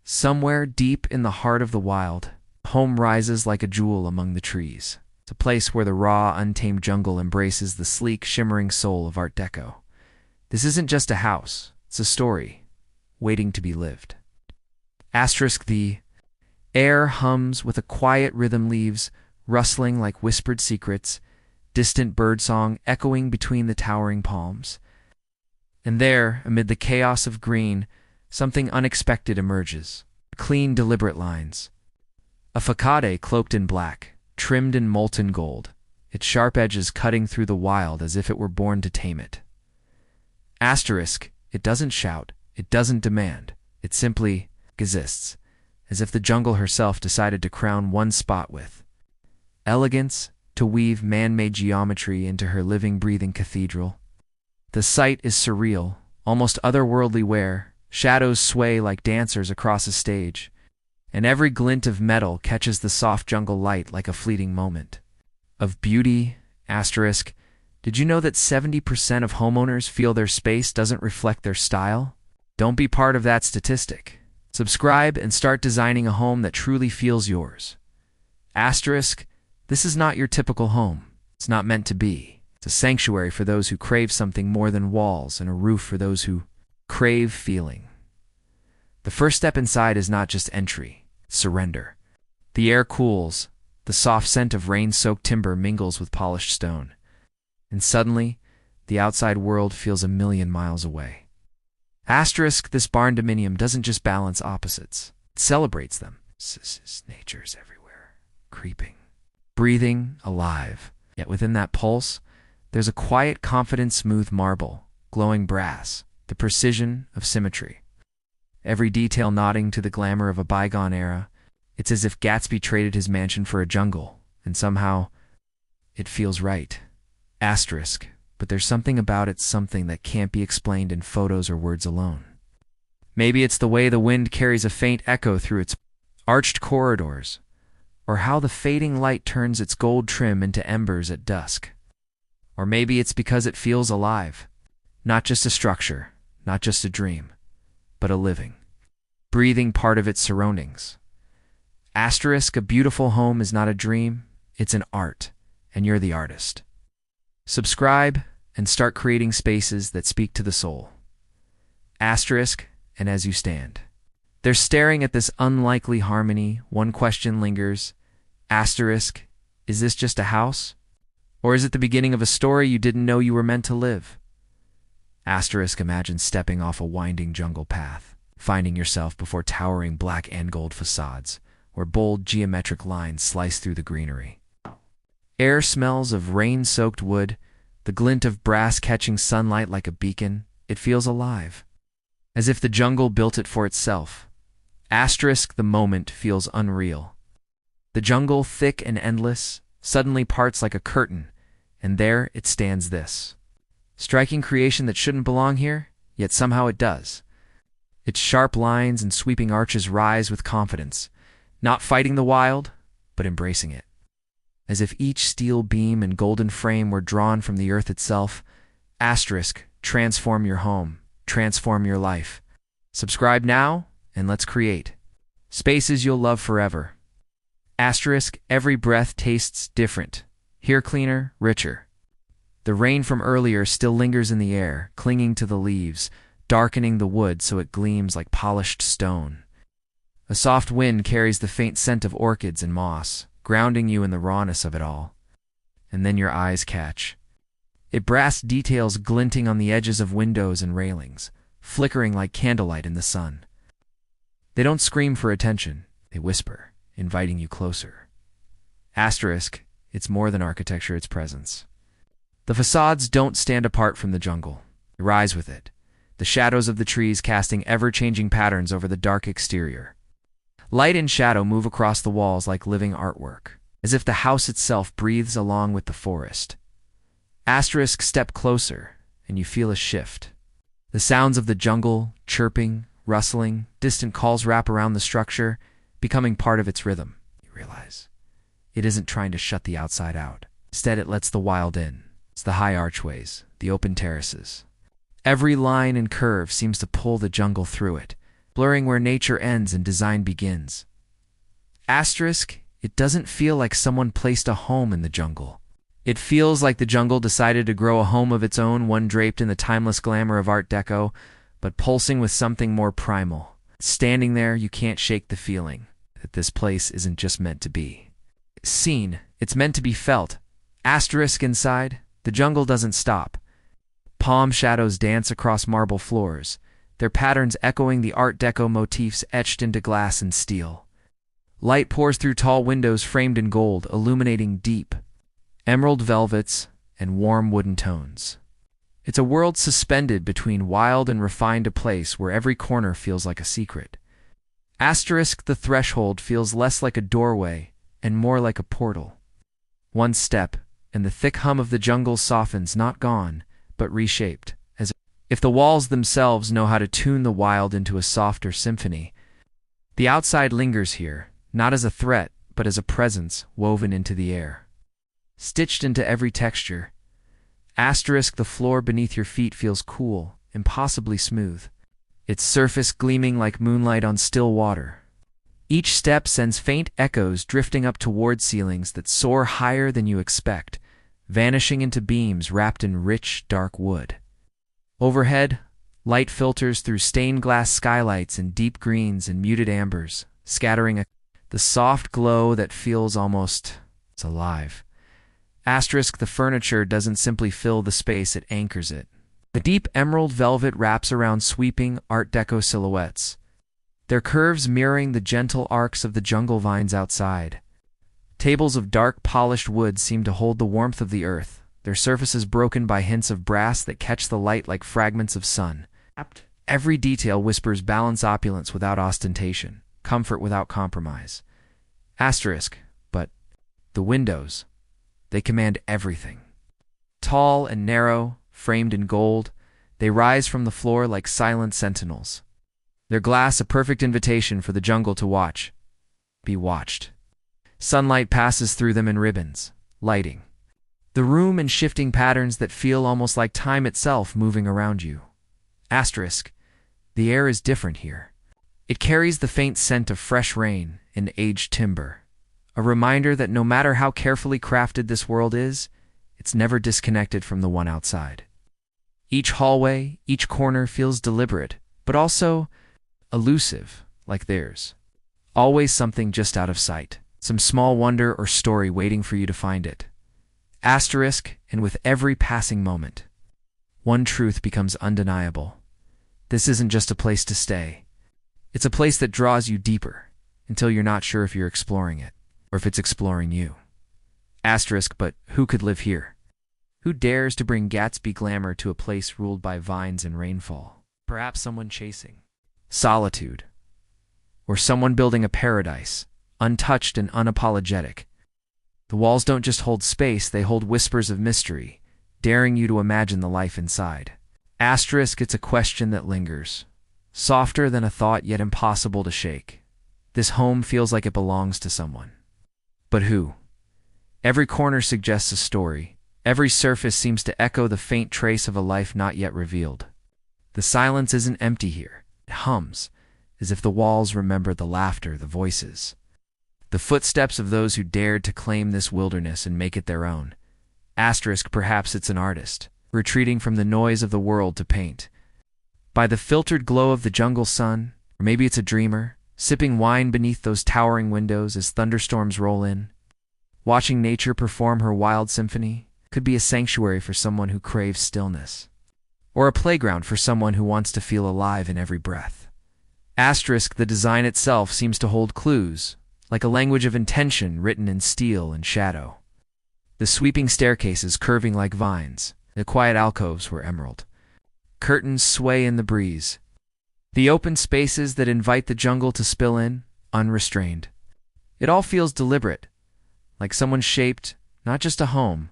Somewhere deep in the heart of the wild, home rises like a jewel among the trees. It's a place where the raw, untamed jungle embraces the sleek, shimmering soul of Art Deco. This isn't just a house, it's a story, waiting to be lived. The air hums with a quiet rhythm, leaves rustling like whispered secrets, distant birdsong echoing between the towering palms. And there, amid the chaos of green, something unexpected emerges. Clean, deliberate lines. A façade cloaked in black, trimmed in molten gold, its sharp edges cutting through the wild as if it were born to tame it. It doesn't shout, it doesn't demand, it simply exists, as if the jungle herself decided to crown one spot with elegance, to weave man-made geometry into her living, breathing cathedral. The sight is surreal, almost otherworldly, where shadows sway like dancers across a stage, and every glint of metal catches the soft jungle light like a fleeting moment of beauty. Did you know that 70% of homeowners feel their space doesn't reflect their style? Don't be part of that statistic. Subscribe and start designing a home that truly feels yours. This is not your typical home. It's not meant to be. It's a sanctuary for those who crave something more than walls, and a roof for those who crave feeling. The first step inside is not just entry, it's surrender. The air cools, the soft scent of rain-soaked timber mingles with polished stone, and suddenly, the outside world feels a million miles away. This barndominium doesn't just balance opposites, it celebrates them. Nature's everywhere, creeping, breathing, alive. Yet within that pulse, there's a quiet, confident, smooth marble, glowing brass, the precision of symmetry. Every detail nodding to the glamour of a bygone era. It's as if Gatsby traded his mansion for a jungle, and somehow it feels right. But there's something about it, something that can't be explained in photos or words alone. Maybe it's the way the wind carries a faint echo through its arched corridors, or how the fading light turns its gold trim into embers at dusk. Or maybe it's because it feels alive. Not just a structure, not just a dream, but a living, breathing part of its surroundings. A beautiful home is not a dream, it's an art, and you're the artist. Subscribe and start creating spaces that speak to the soul. And as you stand there staring at this unlikely harmony, one question lingers. Is this just a house? Or is it the beginning of a story you didn't know you were meant to live? Imagine stepping off a winding jungle path, finding yourself before towering black and gold facades, where bold geometric lines slice through the greenery. Air smells of rain-soaked wood, the glint of brass catching sunlight like a beacon. It feels alive, as if the jungle built it for itself. The moment feels unreal. The jungle, thick and endless, suddenly parts like a curtain, and there it stands, this striking creation that shouldn't belong here, yet somehow it does. Its sharp lines and sweeping arches rise with confidence, not fighting the wild, but embracing it. As if each steel beam and golden frame were drawn from the earth itself. Transform your home, transform your life. Subscribe now, and let's create spaces you'll love forever. Every breath tastes different, here cleaner, richer. The rain from earlier still lingers in the air, clinging to the leaves, darkening the wood so it gleams like polished stone. A soft wind carries the faint scent of orchids and moss, grounding you in the rawness of it all. And then your eyes catch brass details glinting on the edges of windows and railings, flickering like candlelight in the sun. They don't scream for attention, they whisper, inviting you closer. It's more than architecture, it's presence. The facades don't stand apart from the jungle, they rise with it, the shadows of the trees casting ever-changing patterns over the dark exterior. Light and shadow move across the walls like living artwork, as if the house itself breathes along with the forest. Step closer, and you feel a shift. The sounds of the jungle, chirping, rustling, distant calls wrap around the structure, becoming part of its rhythm. You realize it isn't trying to shut the outside out. Instead, it lets the wild in. It's the high archways, the open terraces. Every line and curve seems to pull the jungle through it, blurring where nature ends and design begins. Asterisk, it doesn't feel like someone placed a home in the jungle. It feels like the jungle decided to grow a home of its own, one draped in the timeless glamour of Art Deco, but pulsing with something more primal. Standing there, you can't shake the feeling that this place isn't just meant to be seen, it's meant to be felt. Asterisk inside, the jungle doesn't stop. Palm shadows dance across marble floors, their patterns echoing the Art Deco motifs etched into glass and steel. Light pours through tall windows framed in gold, illuminating deep emerald velvets and warm wooden tones. It's a world suspended between wild and refined, a place where every corner feels like a secret. Asterisk, the threshold feels less like a doorway and more like a portal. One step, and the thick hum of the jungle softens, not gone, but reshaped, as if the walls themselves know how to tune the wild into a softer symphony. The outside lingers here, not as a threat, but as a presence woven into the air, stitched into every texture. Asterisk, the floor beneath your feet feels cool, impossibly smooth, its surface gleaming like moonlight on still water. Each step sends faint echoes drifting up toward ceilings that soar higher than you expect, vanishing into beams wrapped in rich, dark wood. Overhead, light filters through stained glass skylights in deep greens and muted ambers, scattering the soft glow that feels almost alive. Asterisk, the furniture doesn't simply fill the space, it anchors it. The deep emerald velvet wraps around sweeping Art Deco silhouettes, their curves mirroring the gentle arcs of the jungle vines outside. Tables of dark, polished wood seem to hold the warmth of the earth, their surfaces broken by hints of brass that catch the light like fragments of sun. Every detail whispers balance, opulence without ostentation, comfort without compromise. Asterisk, but the windows, they command everything. Tall and narrow, framed in gold, they rise from the floor like silent sentinels. Their glass a perfect invitation for the jungle to be watched. Sunlight passes through them in ribbons, lighting the room in shifting patterns that feel almost like time itself moving around you. Asterisk, the air is different here. It carries the faint scent of fresh rain and aged timber, a reminder that no matter how carefully crafted this world is, it's never disconnected from the one outside. Each hallway, each corner feels deliberate, but also elusive, like theirs. Always something just out of sight, some small wonder or story waiting for you to find it. Asterisk, and with every passing moment, one truth becomes undeniable. This isn't just a place to stay. It's a place that draws you deeper, until you're not sure if you're exploring it, or if it's exploring you. Asterisk, but who could live here? Who dares to bring Gatsby glamour to a place ruled by vines and rainfall? Perhaps someone chasing solitude, or someone building a paradise, untouched and unapologetic. The walls don't just hold space, they hold whispers of mystery, daring you to imagine the life inside. Asterisk, it's a question that lingers, softer than a thought yet impossible to shake. This home feels like it belongs to someone. But who? Every corner suggests a story. Every surface seems to echo the faint trace of a life not yet revealed. The silence isn't empty here. It hums, as if the walls remember the laughter, the voices, the footsteps of those who dared to claim this wilderness and make it their own. Asterisk, perhaps it's an artist, retreating from the noise of the world to paint. By the filtered glow of the jungle sun, or maybe it's a dreamer, sipping wine beneath those towering windows as thunderstorms roll in. Watching nature perform her wild symphony could be a sanctuary for someone who craves stillness, or a playground for someone who wants to feel alive in every breath. Asterisk, the design itself seems to hold clues, like a language of intention written in steel and shadow. The sweeping staircases curving like vines, the quiet alcoves were emerald. Curtains sway in the breeze. The open spaces that invite the jungle to spill in, unrestrained. It all feels deliberate, like someone shaped not just a home,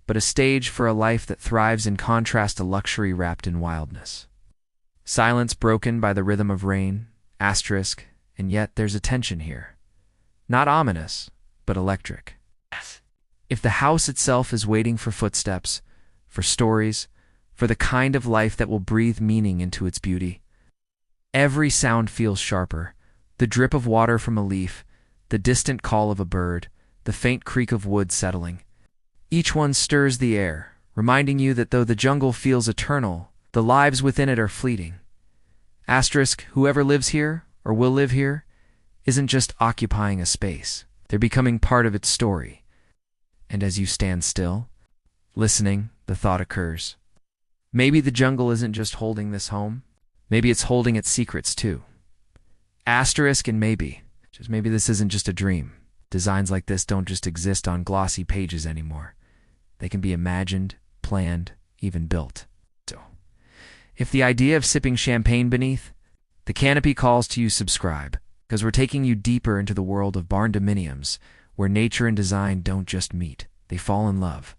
but a stage for a life that thrives in contrast to luxury wrapped in wildness. Silence broken by the rhythm of rain, asterisk, and yet there's a tension here. Not ominous, but electric. If the house itself is waiting for footsteps, for stories, for the kind of life that will breathe meaning into its beauty, Every sound feels sharper. The drip of water from a leaf, the distant call of a bird, the faint creak of wood settling. Each one stirs the air, reminding you that though the jungle feels eternal, the lives within it are fleeting. Asterisk, whoever lives here, or will live here, isn't just occupying a space. They're becoming part of its story. And as you stand still, listening, the thought occurs. Maybe the jungle isn't just holding this home. Maybe it's holding its secrets too. Asterisk and maybe. Just maybe this isn't just a dream. Designs like this don't just exist on glossy pages anymore. They can be imagined, planned, even built. So, if the idea of sipping champagne beneath, the canopy calls to you subscribe, because we're taking you deeper into the world of barndominiums, where nature and design don't just meet, they fall in love.